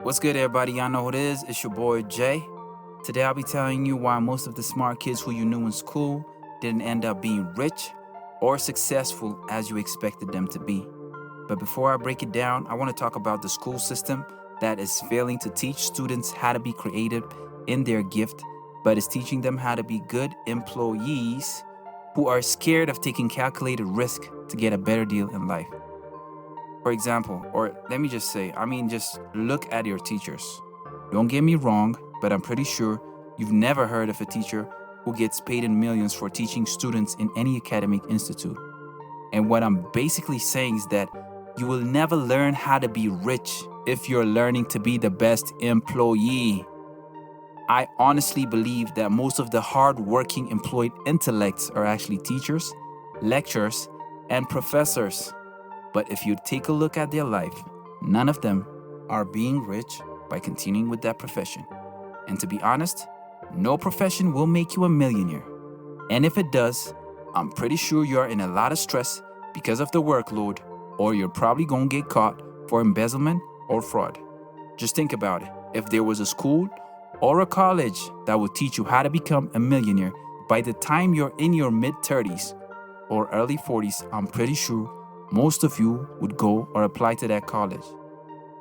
What's good, everybody? Y'all know who it is. It's your boy Jay. Today I'll be telling you why most of the smart kids who you knew in school didn't end up being rich or successful as you expected them to be. But before I break it down, I want to talk about the school system that is failing to teach students how to be creative in their gift, but is teaching them how to be good employees who are scared of taking calculated risk to get a better deal in life. For example, or let me just say, just look at your teachers. Don't get me wrong, but I'm pretty sure you've never heard of a teacher who gets paid in millions for teaching students in any academic institute. And what I'm basically saying is that you will never learn how to be rich if you're learning to be the best employee. I honestly believe that most of the hard-working employed intellects are actually teachers, lecturers, and professors. But if you take a look at their life, none of them are being rich by continuing with that profession. And to be honest, no profession will make you a millionaire. And if it does, I'm pretty sure you're in a lot of stress because of the workload, or you're probably gonna get caught for embezzlement or fraud. Just think about it. If there was a school or a college that would teach you how to become a millionaire by the time you're in your mid-30s or early 40s, I'm pretty sure most of you would go or apply to that college.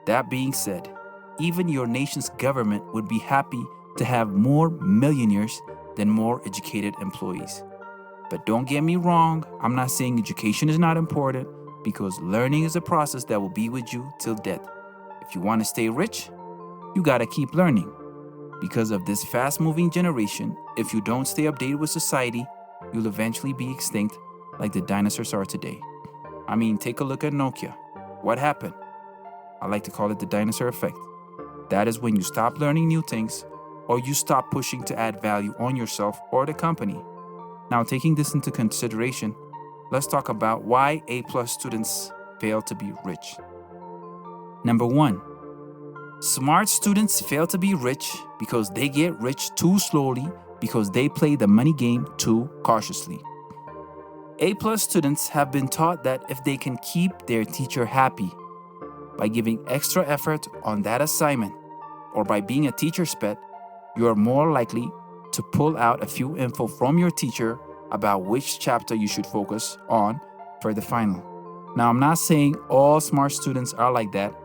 That being said, even your nation's government would be happy to have more millionaires than more educated employees. But don't get me wrong, I'm not saying education is not important, because learning is a process that will be with you till death. If you want to stay rich, you gotta keep learning. Because of this fast-moving generation, if you don't stay updated with society, you'll eventually be extinct like the dinosaurs are today. Take a look at Nokia. What happened? I like to call it the dinosaur effect. That is when you stop learning new things or you stop pushing to add value on yourself or the company. Now, taking this into consideration, let's talk about why A+ students fail to be rich. Number 1, smart students fail to be rich because they get rich too slowly because they play the money game too cautiously. A+ students have been taught that if they can keep their teacher happy by giving extra effort on that assignment or by being a teacher's pet, you are more likely to pull out a few info from your teacher about which chapter you should focus on for the final. Now, I'm not saying all smart students are like that,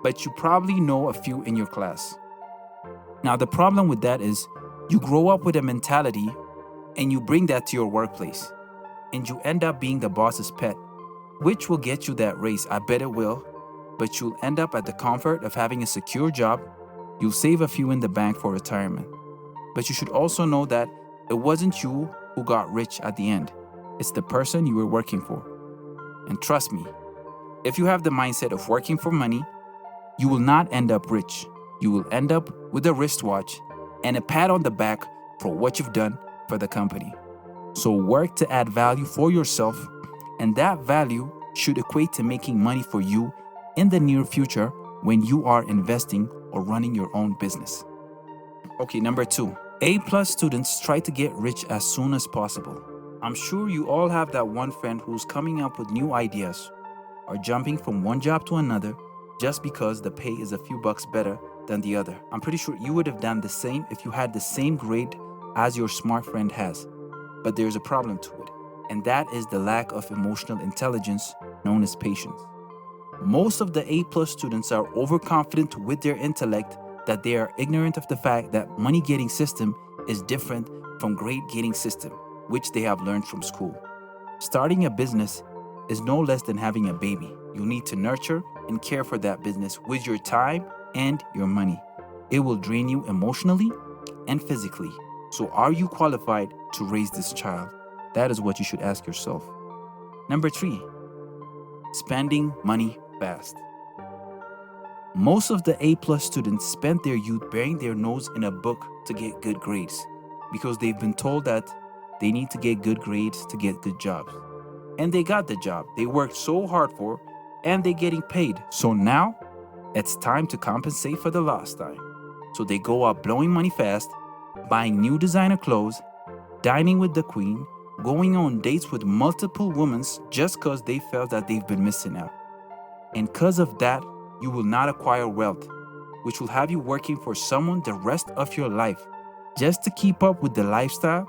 but you probably know a few in your class. Now, the problem with that is you grow up with a mentality and you bring that to your workplace. And you end up being the boss's pet, which will get you that raise. I bet it will. But you'll end up at the comfort of having a secure job. You'll save a few in the bank for retirement. But you should also know that it wasn't you who got rich at the end. It's the person you were working for. And trust me, if you have the mindset of working for money, you will not end up rich. You will end up with a wristwatch and a pat on the back for what you've done for the company. So work to add value for yourself, and that value should equate to making money for you in the near future when you are investing or running your own business. Okay, number 2, A+ students try to get rich as soon as possible. I'm sure you all have that one friend who's coming up with new ideas or jumping from one job to another just because the pay is a few bucks better than the other. I'm pretty sure you would have done the same if you had the same grade as your smart friend has. But there's a problem to it, and that is the lack of emotional intelligence known as patience. Most of the A+ students are overconfident with their intellect that they are ignorant of the fact that money-getting system is different from grade-getting system, which they have learned from school. Starting a business is no less than having a baby. You need to nurture and care for that business with your time and your money. It will drain you emotionally and physically. So are you qualified to raise this child? That is what you should ask yourself. Number 3, spending money fast. Most of the A+ students spent their youth burying their nose in a book to get good grades because they've been told that they need to get good grades to get good jobs. And they got the job they worked so hard for, and they're getting paid. So now it's time to compensate for the lost time. So they go out blowing money fast, buying new designer clothes, dining with the queen, going on dates with multiple women just because they felt that they've been missing out. And because of that, you will not acquire wealth. which will have you working for someone the rest of your life just to keep up with the lifestyle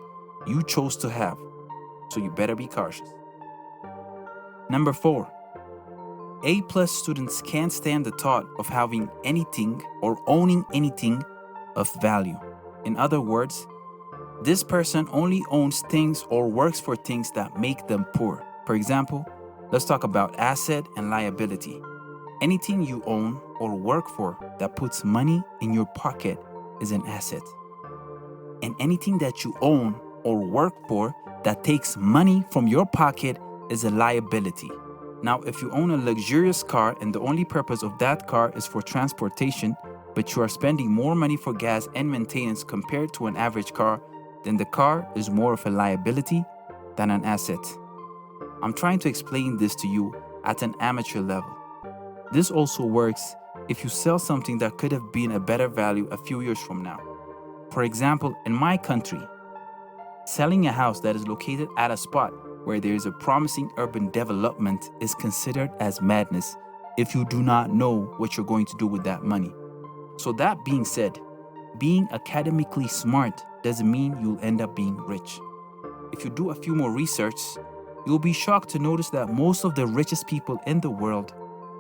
you chose to have. So you better be cautious. Number 4, A+ students can't stand the thought of having anything or owning anything of value. In other words, this person only owns things or works for things that make them poor. For example, let's talk about asset and liability. Anything you own or work for that puts money in your pocket is an asset. And anything that you own or work for that takes money from your pocket is a liability. Now, if you own a luxurious car and the only purpose of that car is for transportation, but you are spending more money for gas and maintenance compared to an average car, then the car is more of a liability than an asset. I'm trying to explain this to you at an amateur level. This also works if you sell something that could have been a better value a few years from now. For example, in my country, selling a house that is located at a spot where there is a promising urban development is considered as madness if you do not know what you're going to do with that money. So that being said, being academically smart doesn't mean you'll end up being rich. If you do a few more research, you'll be shocked to notice that most of the richest people in the world,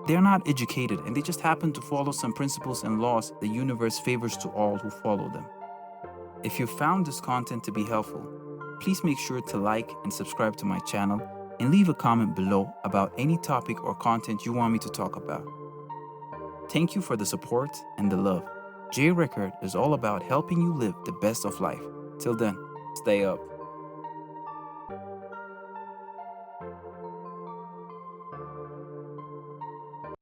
they're not educated and they just happen to follow some principles and laws the universe favors to all who follow them. If you found this content to be helpful, please make sure to like and subscribe to my channel and leave a comment below about any topic or content you want me to talk about. Thank you for the support and the love. J Record is all about helping you live the best of life. Till then, stay up.